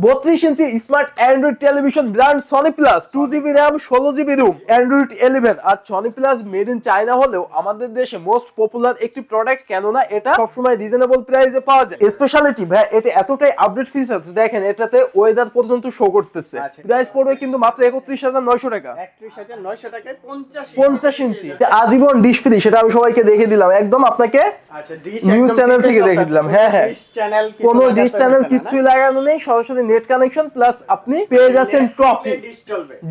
32 inch smart android television brand Sony plus 2 GB RAM 16 GB ROM android 11 আর Sony plus made in China হলেও আমাদের দেশে most popular একটি product, কেননা এটা সবসময় রিজনেবল প্রাইসে পাওয়া যায়। স্পেশালিটি ভাই এটা এতটাই আপডেট ফিচারস, দেখেন এটাতে ওয়েদার পর্যন্ত শো করতেছে। প্রাইস পড়বে কিন্তু মাত্র 31,900 টাকা। 31,900 টাকায় 50 ইঞ্চি আজীবন ডিশ ফ্রি, সেটা আমি সবাইকে দেখে দিলাম, একদম আপনাকে নিউজ চ্যানেল থেকে দেখে দিলাম। হ্যাঁ হ্যাঁ, কোনো ডিশ চ্যানেল কিছুই লাগানো নেই, সরাসরি নেট কানেকশন প্লাস আপনি পেয়ে যাচ্ছেন ট্রফি।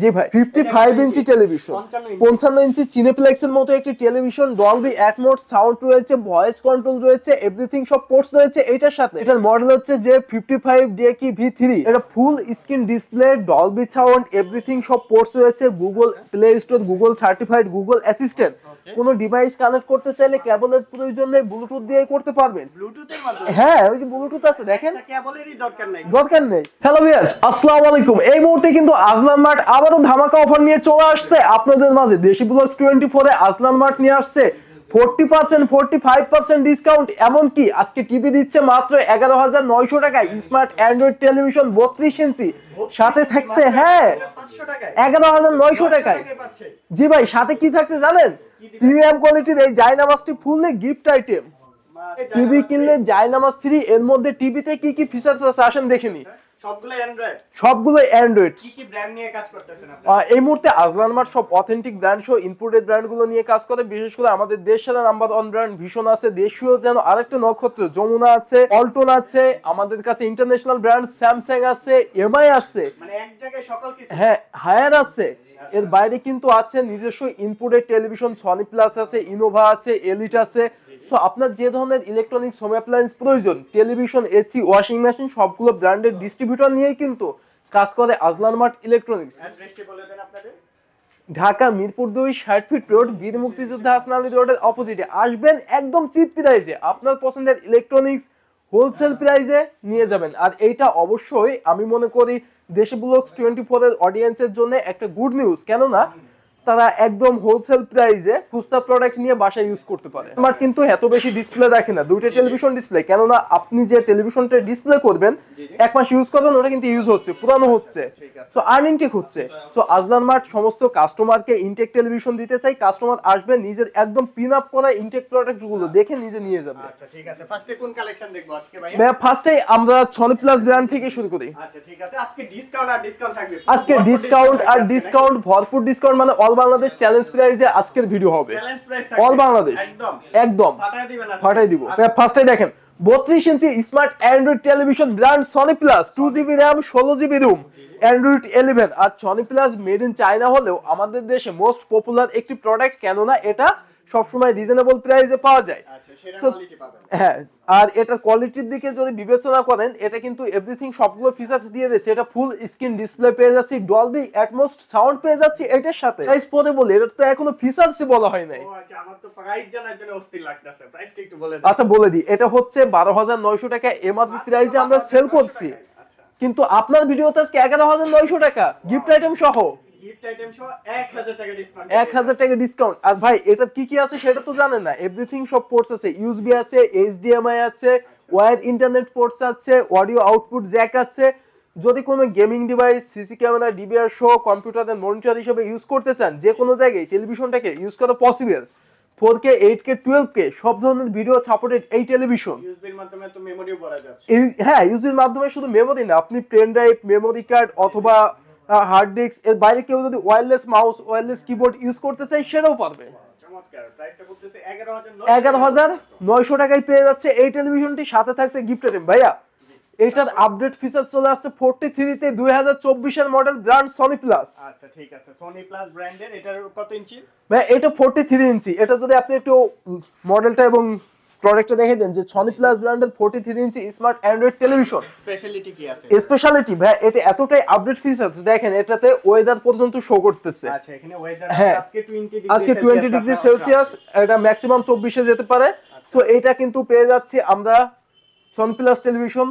জি ভাই, 55 ইঞ্চি টেলিভিশন, 55 ইঞ্চি সিনেপ্লেক্সের মতো একটি টেলিভিশন, ডলবি অ্যাটমস সাউন্ড রয়েছে, ভয়েস কন্ট্রোল রয়েছে, এভরিথিং সব পোর্টস রয়েছে এটার সাথে। এটার মডেল হচ্ছে যে 55 DQ V3। এটা ফুল screen display, Dolby sound, everything সব পোর্টস রয়েছে, Google play store, Google certified, Google assistant. কোনো ডিভাইস কানেক্ট করতে চাইলে কেবলের প্রয়োজন নেই, ব্লুটুথ দিয়ে করতে পারবেন। ব্লুটুথের মাধ্যমে? হ্যাঁ, ওই যে ব্লুটুথ আছে দেখেন, কেবলেরই দরকার নেই। হ্যালো ভিউয়ার্স, আসসালামু আলাইকুম। এই মুহূর্তে কিন্তু আজলান মার্ট আবারও ধামাকা অফার নিয়ে চলে আসছে আপনাদের মাঝে। দেশি ব্লগস 24 এ আজলান মার্ট নিয়ে আসছে 40% 45% ডিসকাউন্ট। এমনকি আজকে টিভি দিচ্ছে মাত্র 11,900 টাকায় স্মার্ট অ্যান্ড্রয়েড টেলিভিশন 32 ইঞ্চি, সাথে থাকছে 11,900 টাকায়। জি ভাই, সাথে কি থাকছে জানেন? প্রিমিয়াম কোয়ালিটির এই জায়নামাজটি ফুললি গিফট আইটেম। টিভি কিনলে জায়নামাজ ফ্রি। এর মধ্যে টিভিতে কি কি ফিচারস আছে আসেন দেখে নি। সবগুলো অ্যান্ড্রয়েড। কি কি ব্র্যান্ড নিয়ে কাজ করতেছেন আপনারা? এই মুহূর্তে আজলান মার্ট সব অথেন্টিক ব্র্যান্ড সহ ইম্পোর্টেড ব্র্যান্ডগুলো নিয়ে কাজ করে। বিশেষ করে আমাদের দেশের নাম্বার 1 ব্র্যান্ড ভীষণ আছে, দেশীয় যেন আরেকটা নক্ষত্র যমুনা আছে, অল্টন আছে, আমাদের কাছে ইন্টারন্যাশনাল ব্র্যান্ড স্যামসাং আছে, এমআই আছে, মানে এক জায়গায় সকল কিছু। হ্যাঁ, হায়ার আছে। এর বাইরে কিন্তু আছে নিজস্ব ইম্পোর্টেড টেলিভিশন, সনি প্লাস আছে, ইনোভা আছে, এলিট আছে। সো আপনার যে ধরনের ইলেকট্রনিক্স হোম অ্যাপ্লায়েন্স প্রয়োজন, টেলিভিশন, এসি, ওয়াশিং মেশিন, সবগুলো ব্র্যান্ডের ডিস্ট্রিবিউটর নিয়েই কিন্তু কাজ করে আজলান মার্ট ইলেকট্রনিক্স। অ্যাড্রেসটি বলে দেন আপনাদের। ঢাকা মিরপুর 2 60 ফিট রোড, বীর মুক্তিযোদ্ধা হাসান আলী রোডের অপোজিটে আসবেন। একদম চিপ প্রাইসে আপনার পছন্দের ইলেকট্রনিক্স হোলসেল প্রাইসে নিয়ে যাবেন। আর এইটা অবশ্যই আমি মনে করি দেশি ব্লগস 24 এর অডিয়েন্সের জন্য একটা গুড নিউজ, কেননা তারা একদম হোলসেল প্রাইসে খুচরা প্রোডাক্ট নিয়ে বাসায় ইউজ করতে পারে। বাট কিন্তু এত বেশি ডিসপ্লে রাখে না, দুইটা টেলিভিশন ডিসপ্লে, কেননা আপনি যে টেলিভিশনটা ডিসপ্লে করবেন 1 মাস ইউজ করবেন, ওটা কিন্তু ইউজ হচ্ছে, পুরানো হচ্ছে, সো আনইনটেক হচ্ছে। সো আজলান মার্ট সমস্ত কাস্টমারকে ইনটেক টেলিভিশন দিতে চাই। কাস্টমার আসবে নিজের একদম পিন আপ করা ইনটেক প্রোডাক্টগুলো দেখে নিজে নিয়ে যাবে। আচ্ছা ঠিক আছে, ফার্স্টে কোন কালেকশন দেখবো আজকে ভাই? ফার্স্টে আমরা সনি প্লাস ব্র্যান্ড থেকে শুরু করি। আচ্ছা ঠিক আছে, আজকে ডিসকাউন্ট আর ডিসকাউন্ট থাকবে। আজকে ডিসকাউন্ট আর ডিসকাউন্ট, ভরপুর ডিসকাউন্ট, মানে অল বাংলাদেশ চ্যালেঞ্জ প্রাইসে আজকের ভিডিও হবে। চ্যালেঞ্জ প্রাইস থাকবে অল বাংলাদেশ একদম ফাটাই দিব। ফার্স্টে দেখেন 32 inch smart android television brand Sony plus 2 GB RAM 16 GB ROM android 11। আর Sony plus made in China হলেও আমাদের দেশে মোস্ট পপুলার একটি প্রোডাক্ট, কেননা এটা সবসময় রিজনেবল প্রাইসে পাওয়া যায়। হ্যাঁ, আর এটার কোয়ালিটির দিকে যদি বিবেচনা করেন, এটা কিন্তু এভরিথিং সবগুলো ফিচারস দিয়ে দিচ্ছে। এটা ফুল স্ক্রিন ডিসপ্লে পেয়ে যাচ্ছি, ডলবি অ্যাটমস সাউন্ড পেয়ে যাচ্ছি এটার সাথে। প্রাইস পরে বলি, এটা তো এখনো ফিচারসই বলা হয় নাই। আচ্ছা, আমার তো প্রাইস জানার জন্য অস্থির লাগতেছে, প্রাইসটা একটু বলে দেন। আচ্ছা বলে দিই, এটা হচ্ছে 12,900 টাকা এমআরপি প্রাইসে আমরা সেল করছি, কিন্তু আপনার ভিডিওতে আজকে 11,900 টাকা গিফট আইটেম সহ। গিফট আইটেম সহ 1000 টাকা ডিসকাউন্ট। 1000 টাকা ডিসকাউন্ট। আর ভাই এটা কি কি আছে সেটা তো জানেন না। এভরিথিং সব পোর্টস আছে, ইউএসবি আছে, এইচডিএমআই আছে, ওয়্যার ইন্টারনেট পোর্টস আছে, অডিও আউটপুট জ্যাক আছে। যদি কোনো gaming device, CC camera, DVR সহ কম্পিউটারের মনিটর হিসেবে ইউজ করতে চান, যে কোনো জায়গায় টেলিভিশনটাকে ইউজ করা পসিবল। 4K 8K 12K সব ধরনের ভিডিও সাপোর্টেড এই টেলিভিশন। ইউএসবির মাধ্যমে তো মেমোরিও ভরা যাচ্ছে। হ্যাঁ, ইউএসবির মাধ্যমে শুধু মেমোরি না, আপনি পেন ড্রাইভ, মেমোরি কার্ড অথবা হার্ড ডিস্ক, এর বাইরে কেউ যদি wireless mouse, wireless keyboard use করতে চাই সেটাও পারবে। চমৎকার, প্রাইসটা বলতেছে 11,900 টাকায় পেয়ে যাচ্ছে এই টেলিভিশনটি, সাথে থাকছে গিফট আইটেম। ভাইয়া এটার আপডেট ফিচার চলে আসছে 43 তে 2024 এর মডেল ব্র্যান্ড সনি প্লাস। আচ্ছা ঠিক আছে, সনি প্লাস ব্র্যান্ডের। এটার কত ইঞ্চি? ভাই এটা 43 ইঞ্চি। এটা যদি আপনি একটু মডেলটা এবং প্রোডাক্টটা দেখে দেন, যে সনি প্লাস ব্র্যান্ডের 43 ইঞ্চি স্মার্ট অ্যান্ড্রয়েড টেলিভিশন। স্পেশালিটি কি আছে? স্পেশালিটি ভাই এটা এতটাই আপডেট ফিচারস, দেখেন এটাতে ওয়েদার পর্যন্ত শো করতেছে। আচ্ছা, এখানে ওয়েদার আজকে 20 ডিগ্রি সেলসিয়াস, এটা ম্যাক্সিমাম 24 এ যেতে পারে। সো এটা কিন্তু পেয়ে যাচ্ছি আমরা সনি প্লাস টেলিভিশন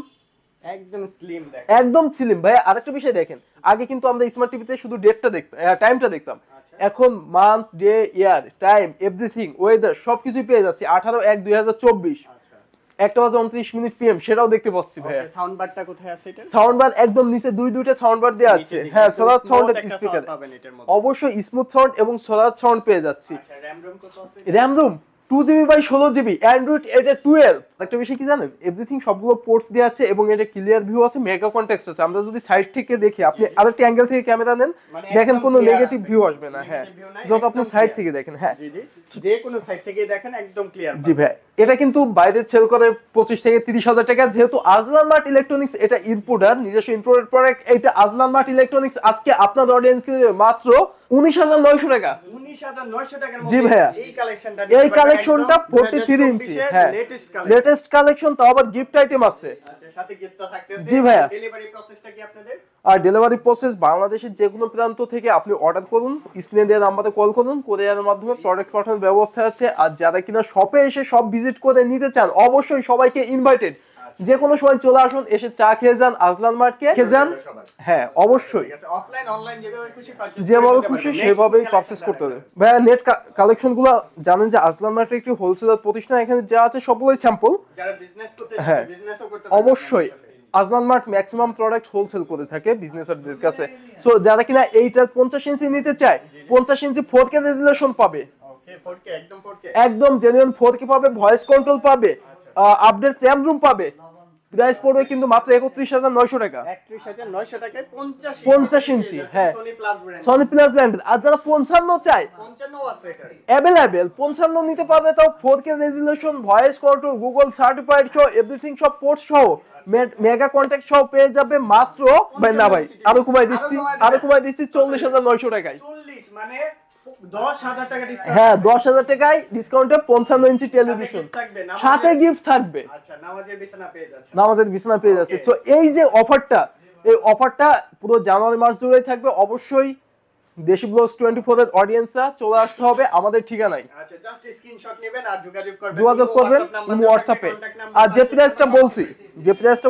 একদম স্লিম। দেখেন একদম স্লিম। ভাই আরেকটা বিষয় দেখেন, আগে কিন্তু আমরা স্মার্ট টিভিতে শুধু ডেটটা দেখতাম, টাইমটা দেখতাম, এখন মান্থ, ডে, ইয়ার, টাইম, এভরিথিং, ওয়েদার সবকিছু পেয়ে যাচ্ছি 18/1/2024। 1:29 PM সেটাও দেখতে পাচ্ছি ভাইয়া। সাউন্ড বারটা কোথায় আছে এটা? সাউন্ড বার একদম নিচে দুইটা সাউন্ড বার দেওয়া আছে। হ্যাঁ, সোলার সাউন্ডের স্পিকার পাবেন এটার মধ্যে। অবশ্যই স্মুথ সাউন্ড এবং সোলার সাউন্ড পেয়ে যাচ্ছি। আচ্ছা, র‍্যাম রোম কত আছে? র‍্যাম রোম 2GB/16GB, অ্যান্ড্রয়েড এটা 12। একটা বিষয় কি জানেন, এভরিথিং সবগুলো পোর্টস দেওয়া আছে এবং এটা ক্লিয়ার ভিউ আছে, মেগা কনটেক্সট আছে। আমরা যদি সাইড থেকে দেখি, আপনি আরেকটা অ্যাঙ্গেল থেকে ক্যামেরা নেন, দেখেন কোনো নেগেটিভ ভিউ আসবে না। হ্যাঁ, যত আপনি সাইড থেকে দেখেন। হ্যাঁ জি জি, যে কোনো সাইড থেকে দেখেন একদম ক্লিয়ার। জি ভাই, এটা কিন্তু বাইরে সেল করে 25 থেকে 30,000 টাকা। যেহেতু আজলান মার্ট ইলেকট্রনিক্স এটা ইম্পোর্টার, নিজস্ব ইম্পোর্টেড প্রোডাক্ট, এটা আজলান মার্ট ইলেকট্রনিক্স আজকে আপনার অডিয়েন্সকে দেবে মাত্র 19,900 টাকা। 19,900 টাকার জি মধ্যে ভাইয়া, এই কালেকশনটা 43 ইঞ্চি। হ্যাঁ, লেটেস্ট কালেকশন, তাও আবার গিফট আইটেম আছে। আচ্ছা, সাথে গিফটও থাকতেছে। জি ভাইয়া। ডেলিভারি প্রসেসটা কি আপনাদের? আর ডেলিভারি প্রসেস বাংলাদেশের যে কোনো প্রান্ত থেকে আপনি অর্ডার করুন, স্ক্রিনে দেওয়া নাম্বারে কল করুন, কোরিয়ারের মাধ্যমে প্রোডাক্ট পাঠানোর ব্যবস্থা আছে। আর যারা কিনা শপে এসে সব ভিজিট করে নিতে চান, অবশ্যই সবাইকে ইনভাইটেড, যে কোনো সময় চলে আসুন, এসে চা খেয়ে যান, আজলান মার্টকে খেয়ে যান। হ্যাঁ অবশ্যই, অফলাইন অনলাইন যেভাবে খুশি পারচেজ যেভাবে খুশি সেভাবেই পারচেজ করতে হবে। ভাইয়া, নেট কালেকশনগুলো জানেন যে আজলান মার্টের একটি হোলসেলার প্রতিষ্ঠান, এখানে যা আছে সবগুলোই স্যাম্পল। যারা বিজনেস করতে চায়, হ্যাঁ বিজনেসও করতে পারবে। অবশ্যই Azlan mart maximum product wholesale করে থাকে বিজনেসারদের কাছে। সো যারা কিনা এইটা 50 ইঞ্চি নিতে চায়, 50 ইঞ্চি 4K রেজুলেশন পাবে, ওকে 4K একদম 4K একদম জেনুইন 4K পাবে, ভয়েস কন্ট্রোল পাবে, আপডেট র‍্যাম রুম পাবে। প্রাইস পড়বে কিন্তু মাত্র 31,900 টাকা। 31,900 টাকায় 50 ইঞ্চি। হ্যাঁ, Sony plus brand. Sony plus brand. আর যারা 55 চায়, 55 আছে এটা অ্যাভেলেবেল 55 নিতে পারবে, তাও 4K resolution, voice control, Google certified সহ এভরিথিং, সব পোর্টস সহ, মেগা কন্টাক্ট সহ পেয়ে যাবে মাত্র, ভাই না ভাই, আরো কমাই দিচ্ছি 40,900 টাকায়। 40 মানে 10,000 টাকা ডিসকাউন্ট। হ্যাঁ, 10,000 টাকায় ডিসকাউন্টে 55 ইঞ্চি টেলিভিশন, সাথে গিফট থাকবে। আচ্ছা, নামাজের বিছানা পেয়ে যাচ্ছে। নামাজের বিছানা পেয়ে যাচ্ছে। তো এই যে অফারটা, এই অফারটা পুরো জানুয়ারি মাস জুড়েই থাকবে। অবশ্যই দেশি ব্লগস 24 এর অডিয়েন্সরা চলে আসতে হবে আমাদের ঠিকানায়। আচ্ছা, জাস্ট স্ক্রিনশট নেবেন আর যোগাযোগ করবেন ইমো হোয়াটসঅ্যাপে। আর যে প্রাইসটা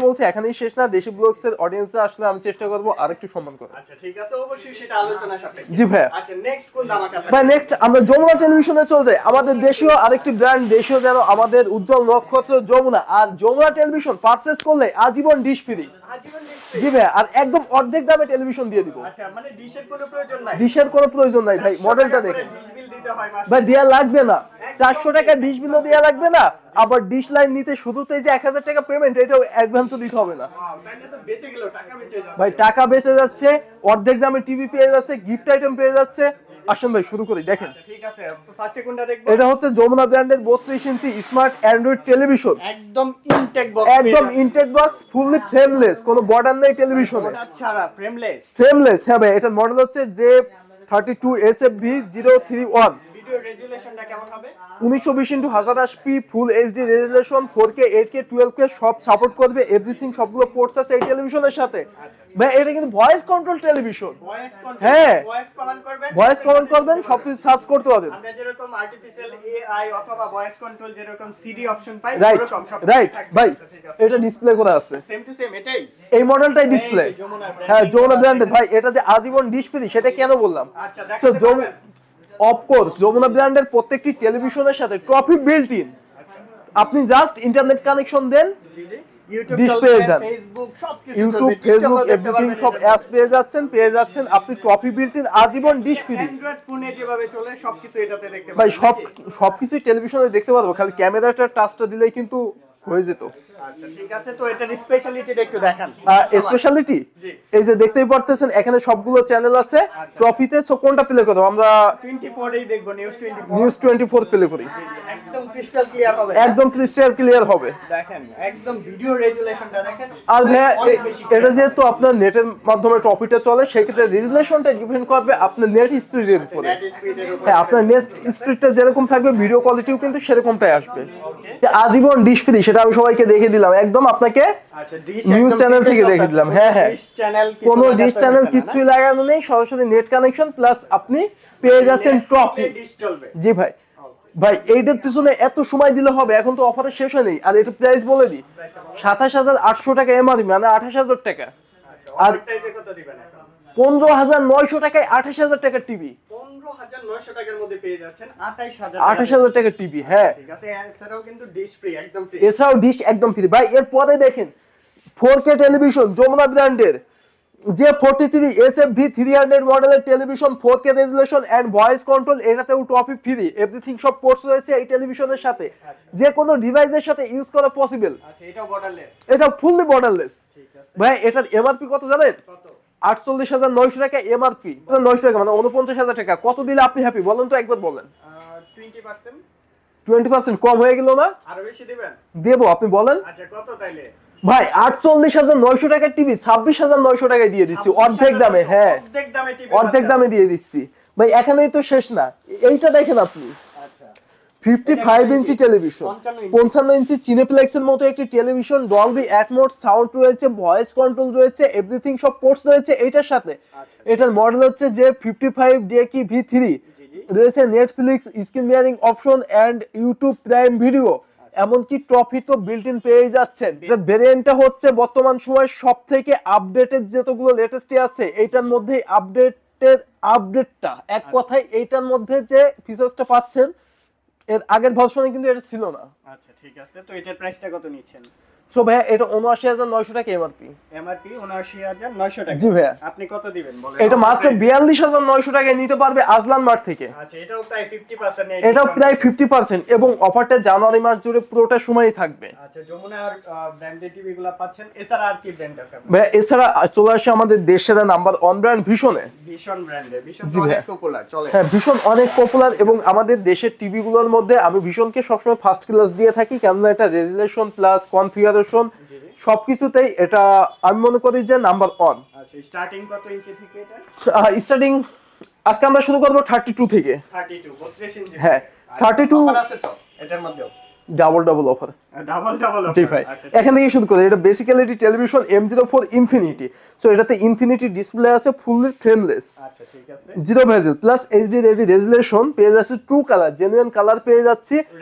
বলছি এখানেই শেষ না। দেশি ব্লগস এর অডিয়েন্সরা আসলে আমি চেষ্টা করব আরেকটু সম্মান করার। আচ্ছা, ঠিক আছে, অবশ্যই সেটা আলোচনা সাপেক্ষে। জি ভাই। আচ্ছা, নেক্সট কোন ধামাকা থাকবে? ভাই নেক্সট আমরা যমুনা টেলিভিশনে চলে যাই। আমাদের দেশীয় আরেকটি ব্র্যান্ড, দেশীয় যেন আমাদের উজ্জ্বল নক্ষত্র যমুনা। আর যমুনা টেলিভিশন পারচেজ করলে আজীবন ডিশ ফ্রি। আজীবন ডিশ। জি ভাই, আর একদম অর্ধেক দামে টেলিভিশন দিয়ে দিব। আচ্ছা, মানে ডিশের কোনো প্রয়োজন নাই? ডিশের কোনো প্রয়োজন নাই ভাই, মডেলটা দেখেন। ডিশ বিল দিতে হয় মাসে? ভাই দেয়া লাগবে না, 400 টাকা ডিশ বিলও দেয়া লাগবে না। আবার ডিশ লাইন নিতে শুধুতেই যে 1000 টাকা পেমেন্ট, এটাও অ্যাডভান্সও দিতে হবে না। ওয়াও, তাহলে তো বেঁচে গেল, টাকা বেঁচে যাচ্ছে। ভাই টাকা বেঁচে যাচ্ছে, অর্ধেক দামে টিভি পেয়ে যাচ্ছে, গিফট আইটেম পেয়ে যাচ্ছে। আসেন ভাই শুরু করি, দেখেন। আচ্ছা, ঠিক আছে, ফার্স্টে কোনটা দেখব? এটা হচ্ছে যমুনা ব্র্যান্ডের 32 ইঞ্চি স্মার্ট অ্যান্ড্রয়েড টেলিভিশন। একদম ইনটেক বক্স, একদম ইনটেক বক্স, ফুললি ফ্রেমলেস, কোনো বর্ডার নেই টেলিভিশনে। আচ্ছা, ফ্রেমলেস। ফ্রেমলেস, হ্যাঁ ভাই। এটার মডেল হচ্ছে J32SFV031। ভিডিও রেজুলেশনটা কেমন হবে? 1920x1080p full HD resolution, 4K 8K 12K সব সাপোর্ট করবে। এভরিথিং সবগুলো পোর্টস আছে এই টেলিভিশনের সাথে। ভাই এটা কিন্তু voice control television. Voice control. হ্যাঁ, ভয়েস কমান্ড করবেন, সবকিছু সার্চ করতে পারবেন। আমরা যেরকম আর্টিফিশিয়াল এআই অথবা ভয়েস কন্ট্রোল যেরকম সিডি অপশন পাই, রাইট এরকম সব রাইট থাকবে। ভাই, ঠিক আছে, এটা ডিসপ্লে করা আছে, সেম টু সেম এটাই। এই মডেলটাই ডিসপ্লে। এই যে যমুনা brand। হ্যাঁ, যমুনা ব্র্যান্ডের। ভাই এটা যে আজীবন ডিশ ফ্রি, সেটা কেন বললাম? আচ্ছা, সো দেখাতে পারবেন? অফকোর্স যমুনা ব্র্যান্ডের প্রত্যেকটি টেলিভিশনের সাথে ট্রফি বিল্ট ইন। আপনি জাস্ট ইন্টারনেট কানেকশন দেন, জি জি, ইউটিউব ডিশ চলবে, পেয়ে যান। ফেসবুক সবকিছু ইউটিউব, চলবে, ফেসবুক, টিকটকও দেখতে এভরিথিং পারবেন সব এটাতে। অ্যাপস পেয়ে যাচ্ছেন আপনি। ট্রফি বিল্ট ইন, আজীবন ডিশ ফ্রি। অ্যান্ড্রয়েড ফোনে যেভাবে চলে সবকিছু এটাতে দেখতে ভাই পারবেন। সবকিছু টেলিভিশনে দেখতে পারবো, খালি ক্যামেরাটা টাচটা দিলেই কিন্তু হয়ে যেত। আচ্ছা, ঠিক আছে, তো এটার স্পেশালিটিটা একটু দেখান। স্পেশালিটি জি। এই যে দেখতেই পারতেছেন, এখানে সবগুলো চ্যানেল আছে ট্রফিতে। সো কোনটা প্লে করব আমরা? 24 এই দেখব, নিউজ 24। নিউজ 24 প্লে করি। একদম ক্রিস্টাল ক্লিয়ার হবে, একদম ক্রিস্টাল ক্লিয়ার হবে। দেখেন একদম ভিডিও রেজুলেশনটা দেখেন। আর ভাইয়া অনেক বেশি এটা যেহেতু আপনার নেটের মাধ্যমে ট্রফিটা চলে, সেক্ষেত্রে রেজুলেশনটা ডিপেন্ড করবে আপনার নেট স্পিডের উপরে। নেট স্পিডের উপর। হ্যাঁ, আপনার নেট স্পিডটা যেরকম থাকবে, ভিডিও কোয়ালিটিও কিন্তু সেরকমটাই আসবে। আজীবন ডিশ ফ্রি, সেটা আমি সবাইকে দেখে দিলাম, একদম আপনাকে আচ্ছা, ডিশ নিউজ একদম চ্যানেল ঠিক থেকে আছে, দেখে দিলাম। হ্যাঁ হ্যাঁ, ডিশ চ্যানেল কোনো ডিশ চ্যানেল কিছুই লাগানো নেই, সরাসরি নেট কানেকশন প্লাস আপনি পেয়ে যাচ্ছেন ট্রফি। ডিশ চলবে। জি ভাই। ভাই এইটার পিছনে এত সময় দিলে হবে? এখন তো অফারে শেষ হয়নি। আর এটা প্রাইস বলে দিই, 27,800 টাকা এমআরপি, মানে 28,000 টাকা। আচ্ছা, আর প্রাইসে কত দিবেন এখন? 15,900 টাকায় 28,000 টাকার টিভি। 15,900 টাকার মধ্যে পেয়ে যাচ্ছেন 28,000 28,000 টাকার টিভি। হ্যাঁ, ঠিক আছে। এছাড়াও কিন্তু ডিশ ফ্রি, একদম ফ্রি। এছাড়াও ডিশ একদম ফ্রি ভাই। এরপরে দেখেন 4K টেলিভিশন যমুনা ব্র্যান্ডের যে 43 SFV 300 মডেলের television, 4K resolution and voice control, এটাতেও টপি ফ্রি, এভরিথিং সব কোর্স রয়েছে এই টেলিভিশনের সাথে। যে কোনো ডিভাইসের সাথে ইউজ করা পসিবল। আচ্ছা, এটাও বর্ডারলেস। এটা ফুললি বর্ডারলেস। ঠিক আছে ভাই এটার এমআরপি কত জানেন? কত? 48,900 টাকা এমআরপি। 900 টাকা মানে 49,000 টাকা। কত দিলে আপনি হ্যাপি বলেন তো, একবার বলেন। 20%। 20% কম হয়ে গেল না? আরো বেশি দিবেন? দেবো, আপনি বলেন। আচ্ছা, কত তাইলে? ভাই 48,900 টাকার টিভি 26,900 টাকায় দিয়ে দিচ্ছি অর্ধেক দামে। হ্যাঁ, অর্ধেক দামে টিভি, অর্ধেক দামে দিয়ে দিচ্ছি ভাই। এখানেই তো শেষ না, এইটা দেখেন আপনি। আচ্ছা, 55 ইঞ্চি টেলিভিশন, 55 ইঞ্চি সিনেপ্লেক্সের মতো একটি টেলিভিশন, ডলবি অ্যাটমস সাউন্ড রয়েছে, ভয়েস কন্ট্রোল রয়েছে, এভরিথিং সব পোর্টস রয়েছে এটার সাথে। এটার মডেল হচ্ছে যে 55 DK V3, রয়েছে Netflix screen mirroring option and YouTube Prime video, এমনকি টপ হিট তো বিল্ট ইন পেয়ে যাচ্ছেন। এটা ভেরিয়েন্টটা হচ্ছে বর্তমান সময় সব থেকে আপডেটেড, যেতগুলো লেটেস্টে আছে এইটার মধ্যে আপডেটটা এক কথায় এইটার মধ্যে যে ফিচার্সটা পাচ্ছেন এর আগের ভার্সনে কিন্তু এটা ছিল না। আচ্ছা, ঠিক আছে। তো এটার প্রাইসটা কত নিচ্ছেন? সো ভাইয়া এটা 79,900 টাকা এমআরপি। এমআরপি 79,900 টাকা। জি ভাইয়া। আপনি কত দিবেন বলেন? এটা মাত্র 42,900 টাকায় নিতে পারবে আজলান মার্ট থেকে। আচ্ছা, এটাও প্রায় 50%। এটাও প্রায় 50% এবং অফারটা জানুয়ারি মাস জুড়ে পুরোটা সময়ই থাকবে। আচ্ছা, যমুনার ব্র্যান্ডেড টিভিগুলো পাচ্ছেন। এছাড়া আর কি ব্র্যান্ড আছে? ভাইয়া এছাড়া চলে আসে আমাদের দেশের নাম্বার 1 ব্র্যান্ড ভিশনে। ভিশন ব্র্যান্ডের। ভিশন জি অনেক ভাইয়া। পপুলার চলে। হ্যাঁ, ভিশন অনেক পপুলার এবং আমাদের দেশের টিভিগুলোর মধ্যে আমি ভিশনকে সবসময় ফার্স্ট ক্লাস দিয়ে থাকি, কেননা এটা রেজুলেশন প্লাস কনফিগারেশন সবকিছুতেই এটা আমি মনে করি যে নাম্বার 1। আচ্ছা, স্টার্টিং কত ইঞ্চি থেকে এটা? স্টার্টিং আজকে আমরা শুরু করব 32 থেকে। 32 ইঞ্চি। হ্যাঁ, 32 অফার আছে তো এটার মধ্যেও? Double offer. ডাবল জি ভাই, এখান থেকে শুরু করি। এটা basically television M04 infinity. So এটাতে ইনফিনিটি ডিসপ্লে আছে, ফুললি ফ্রেমলেস। আচ্ছা, ঠিক আছে। Zero bezel plus HD resolution পেয়ে যাচ্ছে, ট্রু কালার জেনুইন কালার পেয়ে যাচ্ছি,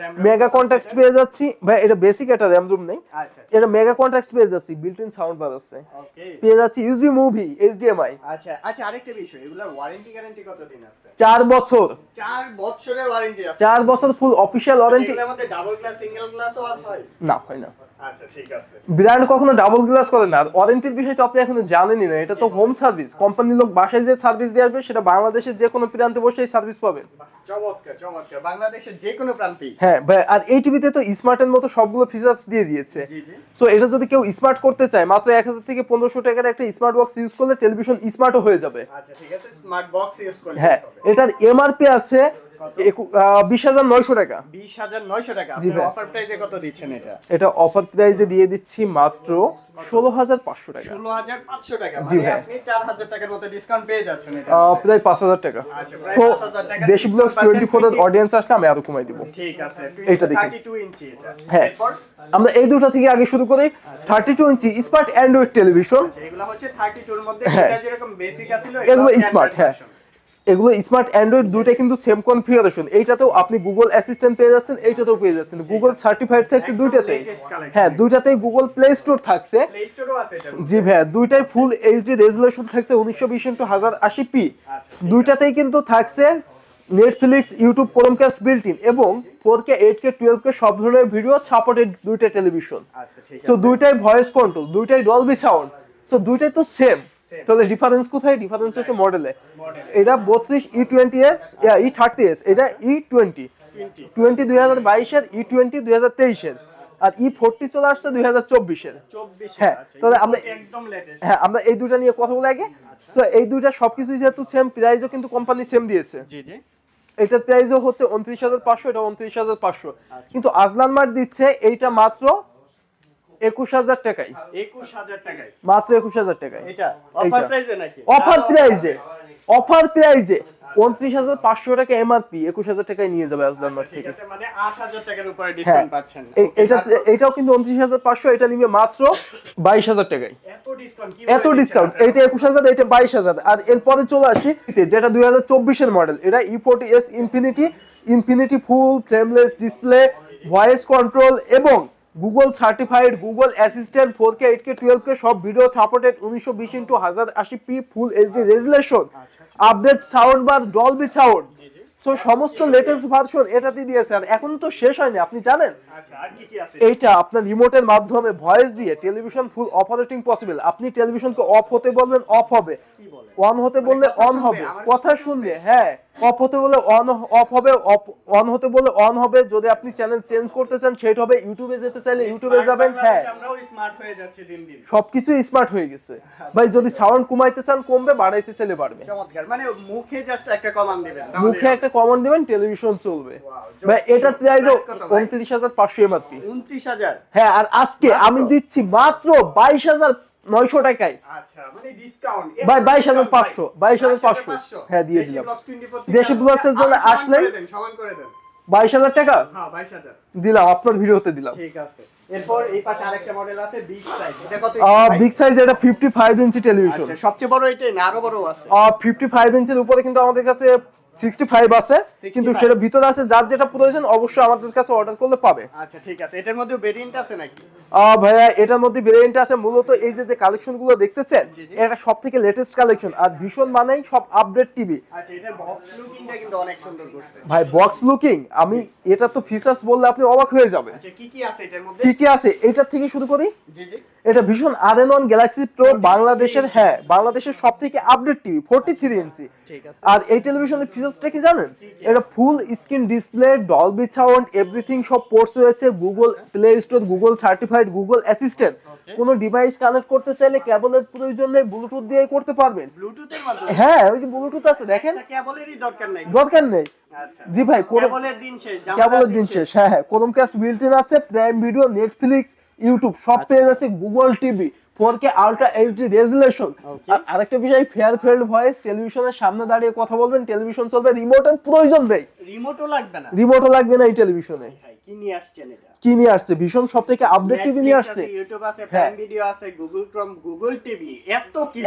মেগা কন্ট্যাক্ট পেয়ে যাচ্ছি। ভাই এটা বেসিক, এটা র্যাম রুম নেই। আচ্ছা, এটা মেগা কন্ট্যাক্ট পেয়ে যাচ্ছি, বিল্ট ইন সাউন্ড বার আছে, ওকে। পেয়ে যাচ্ছি ইউএসবি মুভি HDMI। আচ্ছা আচ্ছা, আরেকটা বিষয়, এগুলার ওয়ারেন্টি গ্যারান্টি কতদিন আছে? 4 বছর। 4 বছরের ওয়ারেন্টি আছে। 4 বছর ফুল অফিশিয়াল ওয়ারেন্টি। এর মধ্যে ডাবল গ্লাস সিঙ্গেল গ্লাসও হয়? না, হয় না। আচ্ছা, ঠিক আছে। ব্র্যান্ড কখনো ডাবল গ্লাস করে না। আর ওয়ারেন্টির বিষয় তো আপনি এখনো জানেনই না, এটা তো হোম সার্ভিস। কোম্পানির লোক বাসায় যে সার্ভিস দিয়ে আসবে সেটা বাংলাদেশের যে কোনো প্রান্তে বসে এই সার্ভিস পাবেন। চমৎকার চমৎকার, বাংলাদেশের যে কোনো প্রান্তেই। হ্যাঁ ভাই, আর এই টিভিতে তো স্মার্টের মতো সবগুলো ফিচার্স দিয়ে দিয়েছে। জি জি। তো এটা যদি কেউ স্মার্ট করতে চায়, মাত্র 1000 থেকে 1500 টাকার একটা স্মার্ট বক্স ইউজ করলে টেলিভিশন স্মার্টও হয়ে যাবে। আচ্ছা, ঠিক আছে। স্মার্ট বক্স ইউজ করলে হ্যাঁ, এটার এমআরপি আছে 20,900 টাকা। 20,900 টাকা। জি আপনি ভাই। অফার প্রাইসে কত দিচ্ছেন এটা? এটা অফার প্রাইসে দিয়ে দিচ্ছি মাত্র 16,500 টাকা। 16,500 টাকা। জি মানে ভাই। আপনি 4,000 টাকার মতো ডিসকাউন্ট পেয়ে যাচ্ছেন এটা। প্রায় 5,000 টাকা। আচ্ছা, প্রায় তো 5,000 টাকা দেশি ব্লগস 24 এর অডিয়েন্স আসলে আমি আরো কমাই দিব। ঠিক আছে। এইটা দেখেন। 32 ইঞ্চি এটা। হ্যাঁ, এরপর? আমরা এই দুটো থেকে আগে শুরু করি। 32 ইঞ্চি স্মার্ট অ্যান্ড্রয়েড টেলিভিশন। আচ্ছা, এগুলা হচ্ছে 32 এর মধ্যে হ্যাঁ। এটা যেরকম বেসিক আছিল এগুলো হচ্ছে স্মার্ট। Android হ্যাঁ, version। এগুলো স্মার্ট অ্যান্ড্রয়েড দুইটা কিন্তু সেম কনফিগারেশন। এইটাতেও আপনি গুগল অ্যাসিস্ট্যান্ট পেয়ে যাচ্ছেন, এইটাতেও পেয়ে যাচ্ছেন। গুগল সার্টিফাইড থাকছে একদম দুইটাতেই। latest collection। হ্যাঁ, দুইটাতেই গুগল প্লে স্টোর থাকছে। প্লে স্টোরও আছে এটা। জি ভাইয়া, দুইটাই ফুল এইচডি রেজুলেশন থাকছে 1920x1080p। আচ্ছা, দুইটাতেই কিন্তু থাকছে Netflix, YouTube, Chromecast built in এবং 4K 8K 12K সব ধরনের ভিডিও সাপোর্টেড দুইটা টেলিভিশন। আচ্ছা, ঠিক তো আছে। দুইটাই ভয়েস কন্ট্রোল, দুইটাই ডলবি সাউন্ড। তো দুইটাই তো সেম। তাহলে ডিফারেন্স কোথায়? ডিফারেন্স আছে মডেলে। এটা 32 E20s, E30s, এটা E20 2022 এর, E20 2023 এর, আর E40 চলে আসছে 2024 এর। 24 হ্যাঁ, আচ্ছা, তাহলে এটা আমরা একদম লেটেস্ট। হ্যাঁ আমরা এই দুইটা নিয়ে কথা বলে আগে। তো এই দুইটা সবকিছু যেহেতু সেম, প্রাইসও কিন্তু কোম্পানি সেম দিয়েছে। জি জি। এটার প্রাইসও হচ্ছে 29,500, এটা 29,500, কিন্তু আজলান মার্ট দিচ্ছে এইটা মাত্র 21,000 টাকায়। 21,000 টাকায় মাত্র 21,000 টাকায়। এটা অফার প্রাইসে নাকি? অফার প্রাইসে, অফার প্রাইসে 29,500 টাকা এমআরপি, 21,000 টাকায় নিয়ে যাবে আজলান মার্ট ঠিক থেকে। আছে, মানে 8,000 টাকার উপরে হ্যাঁ, ডিসকাউন্ট পাচ্ছেন। এটাও কিন্তু 29,500, এটা নিবে মাত্র 22,000 টাকায়। এত ডিসকাউন্ট কি? এত ডিসকাউন্ট, এইটা 21,000, এইটা 22,000। আর এরপরে চলে আসি যেটা 2024 এর মডেল, এটা E40s infinity full frameless display, voice control এবং Google certified, Google assistant, 4K 8K 12K সব video supported, 1920x1080p full HD resolution, update sound bar, Dolby sound, so সমস্ত লেটেস্ট ভার্সন এটাতে দিয়েছে। আর এখন তো শেষ হয়নি, আপনি জানেন আচ্ছা আর কি কি আছে? এইটা আপনার রিমোটের মাধ্যমে ভয়েস দিয়ে টেলিভিশন ফুল অপারেটিং পসিবল। আপনি টেলিভিশনকে অফ হতে বলবেন, অফ হবে, অন হতে বললে অন হবে, কথা শুনবে, হ্যাঁ, অফ হতে বলে অন অফ হবে, অন হতে বলে অন হবে। যদি আপনি চ্যানেল চেঞ্জ করতে চান সেটা হবে, ইউটিউবে যেতে চাইলে ইউটিউবে যাবেন, হ্যাঁ, আমরাও স্মার্ট হয়ে যাচ্ছে দিন দিন, সবকিছু স্মার্ট হয়ে গেছে ভাই। যদি সাউন্ড কমাইতে চান কমবে, বাড়াইতে চাইলে বাড়বে। চমৎকার, মানে মুখে জাস্ট একটা কমান্ড দিবেন, মুখে একটা কমান্ড দিবেন, টেলিভিশন চলবে ভাই। এটা প্রাইস 29,500 এমআরপি, 29,000। হ্যাঁ। আর আজকে আমি দিচ্ছি মাত্র 22,900 টাকায়। আচ্ছা মানে ডিসকাউন্ট ভাই 22,500, 22,500, হ্যাঁ দিয়ে দিলাম। দেশি ব্লগসের জন্য আসলেই সমান করে দেন 22,000 টাকা, হ্যাঁ 22,000 দিলাম, আপনার ভিডিওতে দিলাম। ঠিক আছে। এরপর এই পাশে আরেকটা মডেল আছে বিগ সাইজ, এটা কত? বিগ সাইজ, এটা 55 ইঞ্চি টেলিভিশন। আচ্ছা সবচেয়ে বড় এটাই না আরো বড় আছে? 55 ইঞ্চির উপরে কিন্তু আমাদের কাছে 65 আছে, কিন্তু সেটা ভিতরে আছে। যার যেটা প্রয়োজন অবশ্যই আমাদের কাছে অর্ডার করলে পাবে। আচ্ছা ঠিক আছে। এটার মধ্যে ভেরিয়েন্ট আছে নাকি? ভাইয়া এটার মধ্যে ভেরিয়েন্ট আছে। মূলত এই যে কালেকশন গুলো দেখতেছেন, এটা সবথেকে লেটেস্ট কালেকশন। আর ভীষণ মানেই সব আপডেট টিভি। আচ্ছা এটা বক্স লুকিংটা কিন্তু অনেক সুন্দর করছে ভাই বক্স লুকিং, আমি এটা তো ফিচারস বললে আপনি অবাক হয়ে যাবেন। আচ্ছা কি কি আছে এটার মধ্যে? কি কি আছে এইটার থেকে শুরু করি। জি জি। এটা ভীষণ RN1 গ্যালাক্সি প্রো, বাংলাদেশের, হ্যাঁ, বাংলাদেশের সবথেকে আপডেট টিভি, 43 ইঞ্চি। ঠিক আছে। আর এই টেলিভিশনের ফিচারসটা কি জানেন? এটা ফুল screen display, Dolby sound, everything সব পোর্টস রয়েছে, Google play store, Google certified, Google assistant. কোনো ডিভাইস কানেক্ট করতে চাইলে কেবলের প্রয়োজন নেই, ব্লুটুথ দিয়ে করতে পারবেন। ব্লুটুথের মাধ্যমে? হ্যাঁ, ওই যে ব্লুটুথ আছে দেখেন, কেবলেরই দরকার নাই, দরকার নেই। আচ্ছা জি ভাই, কেবলের দিন শেষ, কেবলের দিন শেষ। হ্যাঁ হ্যাঁ, ক্রোমকাস্ট বিল্ট ইন আছে, প্রাইম ভিডিও, নেটফ্লিক্স, ইউটিউব সব পেয়ে যাচ্ছে, Google TV, 4K ultra HD resolution. আর আরেকটা বিষয়, ফেয়ারফিল্ড ভয়েস, টেলিভিশনের সামনে দাঁড়িয়ে কথা বলবেন, টেলিভিশন চলবে, রিমোটের প্রয়োজন নেই, রিমোটও লাগবে না, রিমোটও লাগবে না এই টেলিভিশনে। কি নিয়ে আসছেন এটা? কি নিয়ে আসছে? ভীষণ সবথেকে আপডেট টিভি নিয়ে আসছে, ইউটিউব আছে, প্রাইম ভিডিও আছে, গুগল ক্রোম, গুগল টিভি,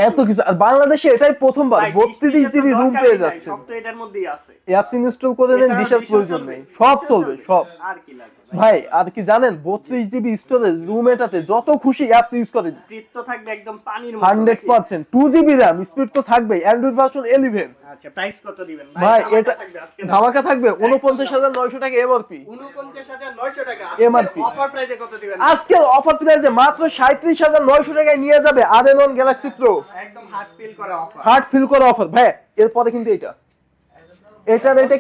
এত কিছু। আর বাংলাদেশে এটাই প্রথমবার 32 জিবি রুম পেয়ে যাচ্ছে। সব তো এটার মধ্যেই আছে, অ্যাপস ইনস্টল করে নেন, ডিশের প্রয়োজন নেই, সব চলবে সব। আর কি লাগবে ভাই? আর কি জানেন, 32 জিবি স্টোরেজ, রুম এটাতে যত খুশি অ্যাপস ইউজ করে, স্পিড তো থাকবে একদম পানির মতো 100%, 2 জিবি RAM, স্পিড তো থাকবেই, অ্যান্ড্রয়েড ভার্সন 11। আচ্ছা প্রাইস কত দিবেন ভাই? এটা ধামাকা থাকবে, 49,900 টাকা এমআরপি, 49,900 টাকা এমআরপি। অফার প্রাইসে কত দিবেন? আজকে অফার প্রাইসে মাত্র 37,900 টাকায় নিয়ে যাবে RN1 গ্যালাক্সি প্রো, একদম হার্ট ফিল করা অফার, হার্ট ফিল করা অফার। ভাই এরপরে কিন্তু এটা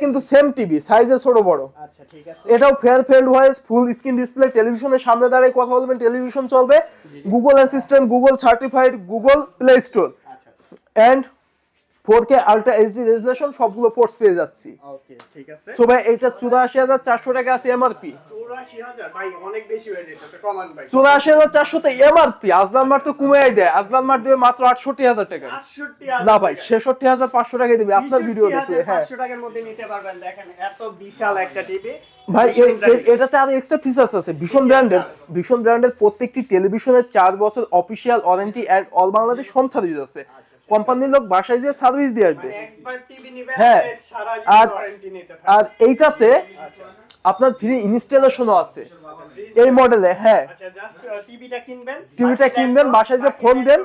কিন্তু সেম টিভি, সাইজে ছোট বড়। আচ্ছা ঠিক আছে। এটাও Fairfield voice, full screen display, টেলিভিশনের সামনে দাঁড়িয়ে কথা বলবেন, টেলিভিশন চলবে, Google assistant, Google certified, Google play store, আচ্ছা and 4K ultra HD resolution, সবগুলো পোর্টস পেয়ে যাচ্ছি। ওকে ঠিক আছে। সো ভাই এটা 84,400 টাকা আছে এমআরপি। 84,000 ভাই অনেক বেশি হয়ে যাচ্ছে, কমান ভাই। 84,400 তে এমআরপি, আজলান মার্ট তো কমিয়ে দেয়, আজলান মার্ট দেবে মাত্র 68,000 টাকা। 68,000 না ভাই, 66,500 টাকা দিবে আপনার ভিডিও দেখে। হ্যাঁ 500 টাকার মধ্যে নিতে পারবেন, দেখেন এত বিশাল একটা টিভি ভাই। এটাতে আরো এক্সট্রা ফিচারস আছে, ভীষণ ব্র্যান্ডের প্রত্যেকটি টেলিভিশনের 4 বছর official warranty and all Bangladesh home service আছে। কোম্পানির লোক বাসায় গিয়ে সার্ভিস দিয়ে আসবে। একবার টিভি নিবেন, হ্যাঁ, সারা আর জীবন ওয়ারেন্টি নিতে থাকবে। আর এইটাতে আপনার ফ্রি ইনস্টলেশনও আছে এই মডেলে। হ্যাঁ আচ্ছা জাস্ট টিভিটা কিনবেন, বাসায় যে ফোন দেন,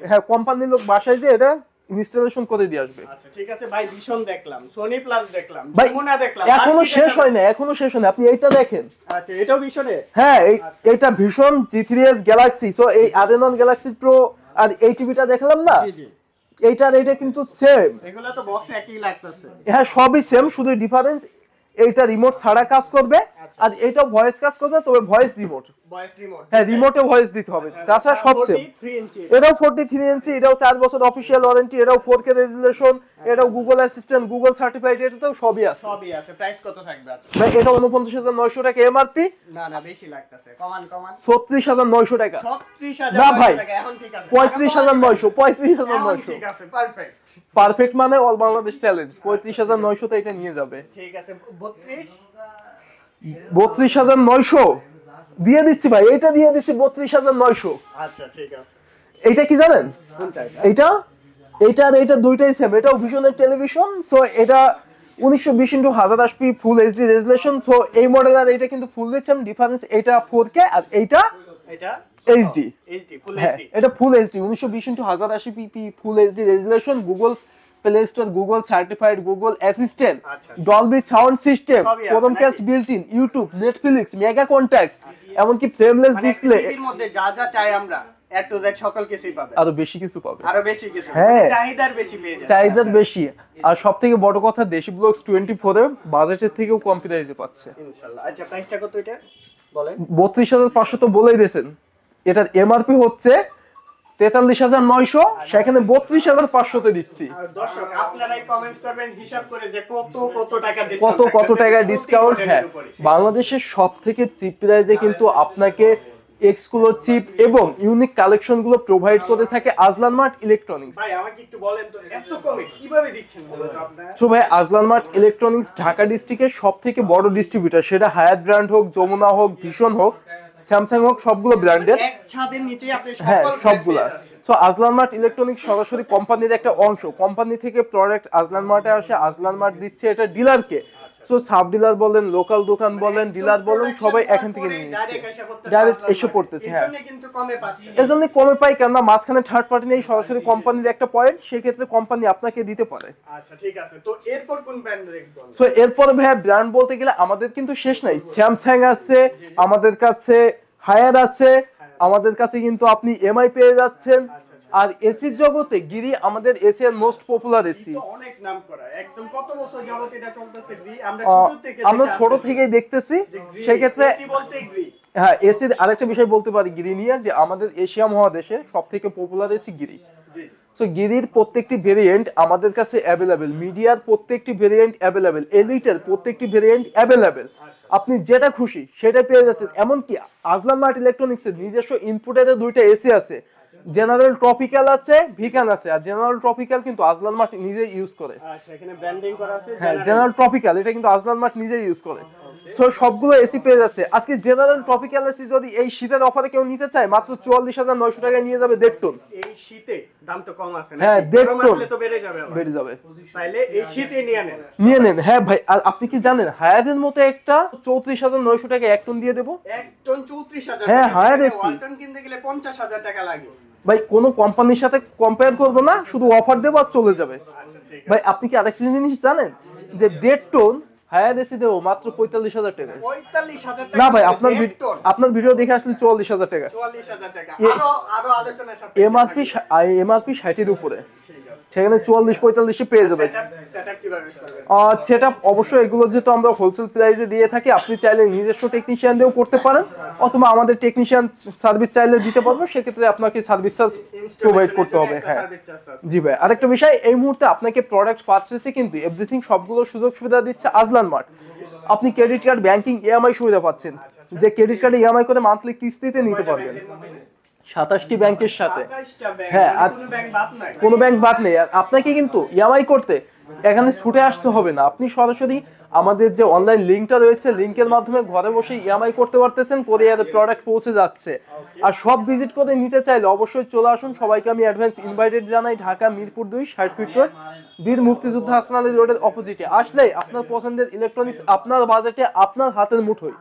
হ্যাঁ কোম্পানির লোক বাসায় যে এটা ইনস্টলেশন করে দিয়ে আসবে। আচ্ছা ঠিক আছে ভাই। ভিশন দেখলাম, সোনি প্লাস দেখলাম, ভাই যমুনা দেখলাম, এখনো শেষ হয় না, আপনি এইটা দেখেন। আচ্ছা এটাও ভিশনে? হ্যাঁ এইটা ভীষণ G3s গ্যালাক্সি। সো এই RN1 গ্যালাক্সি প্রো আর এই টিভিটা দেখলাম না, জি জি, এইটা কিন্তু সেম। এগুলো তো বক্স একই লাগতেছে। হ্যাঁ সবই সেম, শুধু ডিফারেন্স এইটা রিমোট ছাড়া কাজ করবে, আর এটাও ভয়েস কাজ করবে, তবে ভয়েস রিমোট। Voice remote? হ্যাঁ রিমোটে ভয়েস দিতে হবে, তাছাড়া সব সেম। 43 ইঞ্চি, এটাও 43 ইঞ্চি, এটাও 4 বছর অফিশিয়াল ওয়ারেন্টি, এটাও 4K রেজুলেশন, এটাও গুগল অ্যাসিস্ট্যান্ট, গুগল সার্টিফাইড, এটাতেও সবই আছে। সবই আছে। প্রাইস কত থাকবে? আচ্ছা ভাই এটা 49,900 টাকা এমআরপি। না না বেশি লাগতেছে, কমান 36,900 টাকা। 36,000 না ভাই, টাকা এখন ঠিক আছে। 35,900 ঠিক আছে, পারফেক্ট। পারফেক্ট মানে অল বাংলাদেশ চ্যালেঞ্জ। 35,900 তে এটা নিয়ে যাবে। ঠিক আছে 32,900 দিয়ে দিচ্ছি ভাই, এটা দিয়ে দিচ্ছি 32,900। আচ্ছা ঠিক আছে। এইটা কি জানেন? কোনটা? এইটা আর এইটা দুইটাই সেম, এটাও ভীষণের টেলিভিশন। সো এটা 1920x1080p full HD resolution. So এই মডেল আর এটা কিন্তু ফুল এইচডি ডিফারেন্স, এটা 4K আর এইটা এটা এইচডি। ফুল হ্যাঁ এইচডি। এটা full HD 1920x1080p full HD resolution, Google play store, Google certified, Google assistant, Dolby sound system, Chromecast built in, YouTube, Netflix, mega contacts, এমনকি frameless display, এর মধ্যে যা যা চাই আমরা এ টু জেড সকল কিছুই পাবে, আরো বেশি কিছু পাবে, আরো বেশি কিছু, হ্যাঁ চাহিদার বেশি পেয়ে যাবে, চাহিদার বেশি। আর সবথেকে বড় কথা দেশি ব্লগস 24 এর বাজেটের থেকেও কম প্রাইসে পাচ্ছে ইনশাআল্লাহ। আচ্ছা প্রাইসটা কত এটা বলেন? 32,500 তো বলেই দিয়েছেন, এটার এমআরপি হচ্ছে 43,900, সেখানে 32,500 তে দিচ্ছি। আর দর্শক আপনারাই কমেন্টস করবেন হিসাব করে যে কত টাকা কত টাকা ডিসকাউন্ট। হ্যাঁ বাংলাদেশের সবথেকে চিপ প্রাইসে কিন্তু আপনাকে এক্সক্লুসিভ এবং ইউনিক কালেকশন গুলো প্রোভাইড করে থাকে আজলান মার্ট ইলেকট্রনিক্স। ভাই আমাকে একটু বলেন তো এত কমে কিভাবে দিচ্ছেন বলুন তো আপনারা? সো ভাই আজলান মার্ট ইলেকট্রনিক্স ঢাকা ডিস্ট্রিক্টের সবথেকে বড় ডিস্ট্রিবিউটর, সেটা হায়াত ব্র্যান্ড হোক, যমুনা হোক, ভীষণ হোক, স্যামসাং হোক, সবগুলো ব্র্যান্ডের, এক ছাদের নিচেই আপনি হ্যাঁ সকল সবগুলা। সো আজলান মার্ট ইলেকট্রনিক্স সরাসরি কোম্পানির একটা অংশ, কোম্পানি থেকে প্রোডাক্ট আজলান মার্টে আসে, আজলান মার্ট দিচ্ছে এটা ডিলারকে। সো সাব ডিলার বলেন, লোকাল দোকান বলেন, ডিলার বলেন, সবাই এখান থেকে নিয়ে নিচ্ছে, ডাইরেক্ট এসে পড়তেছে। হ্যাঁ কিন্তু কমে পাচ্ছি, এজন্য কমে পাই, কেননা মাঝখানে থার্ড পার্টি নেই, সরাসরি কোম্পানির একটা পয়েন্ট, সেক্ষেত্রে কোম্পানি আপনাকে দিতে পারে। আচ্ছা ঠিক আছে, তো এরপর কোন ব্র্যান্ড দেখবো? সো এরপরে ভাইয়া ব্র্যান্ড বলতে গেলে আমাদের কিন্তু শেষ নাই, স্যামসাং আছে আমাদের কাছে, হায়ার আছে আমাদের কাছে, কিন্তু আপনি এমআই পেয়ে যাচ্ছেন। আর এসির জগতে গিরি আমাদের এশিয়ার মোস্ট পপুলার এসি, অনেক নাম করা, একদম কত বছর যাবত এটা চলতেছে গ্রি, আমরা ছোট থেকেই দেখতেছি। সেই ক্ষেত্রে এসি বলতে গ্রি। হ্যাঁ এসির আরেকটা বিষয় বলতে পারি গিরি নিয়ে, যে আমাদের এশিয়া মহাদেশে সবথেকে পপুলার এসি গিরি। সো গিরির প্রত্যেকটি ভেরিয়েন্ট আমাদের কাছে অ্যাভেলেবেল, মিডিয়ার প্রত্যেকটি ভেরিয়েন্ট অ্যাভেলেবেল, এলিটের প্রত্যেকটি ভেরিয়েন্ট অ্যাভেলেবেল, আপনি যেটা খুশি সেটা পেয়ে যাচ্ছেন। এমনকি আজলান মার্ট ইলেকট্রনিক্সের নিজস্ব ইনপুটের দুইটা এসি আছে, জেনারেল ট্রপিক্যাল আছে, ভিকান আছে। আর জেনারেল ট্রপিক্যাল কিন্তু আজলান মার্ট নিজে ইউজ করে। আচ্ছা এখানে ব্র্যান্ডিং করা আছে, হ্যাঁ জেনারেল ট্রপিক্যাল এটা কিন্তু আজলান মার্ট নিজে ইউজ করে। সো সবগুলো এসি পেয়ে যাচ্ছে। আজকে জেনারেল ট্রপিক্যাল এসি যদি এই শীতের অফারে কেউ নিতে চায়, মাত্র 44,900 টাকায় নিয়ে যাবে 1.5 টন। এই শীতে দাম তো কম আছে না? হ্যাঁ 1.5 টন তো বেড়ে যাবে আবার। বেড়ে যাবে, তাইলে এই শীতে নিয়ে নেন। হ্যাঁ ভাই, আর আপনি কি জানেন হায়াদের মতো একটা 34,900 টাকা 1 টন দিয়ে দেবো। 1 টন 34,000 হ্যাঁ টাকা। হায়ার এসি 1 টন কিনতে গেলে 50,000 টাকা লাগে। ভাই, কোনো কোম্পানির সাথে কম্পেয়ার করবো না, শুধু অফার দেবো আর চলে যাবে। আচ্ছা ঠিক আছে ভাই আপনি কি আরেকটা জিনিস জানেন, যে 1.5 টন হায়ার এসি দেবো মাত্র 45,000 টাকা। 45,000 টাকা না ভাই, আপনার আপনার ভিডিও দেখে আসলে 44,000 টাকা। 44,000 টাকা। আরো আলোচনা সাথে এমআরপি 60 এর উপরে, ঠিক আছে। সেখানে 44-45 পেয়ে যাবে। সেটআপ কিভাবে করবেন? সেটআপ অবশ্যই এগুলো যেহেতু আমরা হোলসেল প্রাইসে দিয়ে থাকি, আপনি চাইলে নিজস্ব টেকনিশিয়ান দিয়েও করতে পারেন, অথবা আমাদের টেকনিশিয়ান সার্ভিস চাইলে দিতে পারবো, সেক্ষেত্রে আপনাকে সার্ভিস চার্জ প্রোভাইড করতে হবে। হ্যাঁ জি ভাই, আরেকটা বিষয়, এই মুহূর্তে আপনাকে প্রোডাক্ট পারচেসে কিন্তু এভরিথিং সবগুলো সুযোগ সুবিধা দিচ্ছে আজলান মার্ট। আপনি ক্রেডিট কার্ড, ব্যাংকিং, ইএমআই সুবিধা পাচ্ছেন, যে ক্রেডিট কার্ডে ইএমআই করে মান্থলি কিস্তিতে নিতে পারবেন 27টি ব্যাংকের সাথে। হ্যাঁ আর কোনো ব্যাংক বাদ নেই। আর আপনাকে কিন্তু ইএমআই করতে এখানে ছুটে আসতে হবে না, আপনি সরাসরি আমাদের যে অনলাইন লিঙ্কটা রয়েছে, লিঙ্কের মাধ্যমে ঘরে বসে ইএমআই করতে পারতেছেন, কোরিয়ারে প্রোডাক্ট পৌঁছে যাচ্ছে। আর সব ভিজিট করে নিতে চাইলে অবশ্যই চলে আসুন। সবাইকে আমি অ্যাডভান্স ইনভাইটেড জানাই। ঢাকা মিরপুর 2 60 ফিট রোড, বীর মুক্তিযোদ্ধা হাসনাত আলী রোডের অপোজিটে আসলে আপনার পছন্দের ইলেকট্রনিক্স আপনার বাজেটে আপনার হাতের মুঠোয়।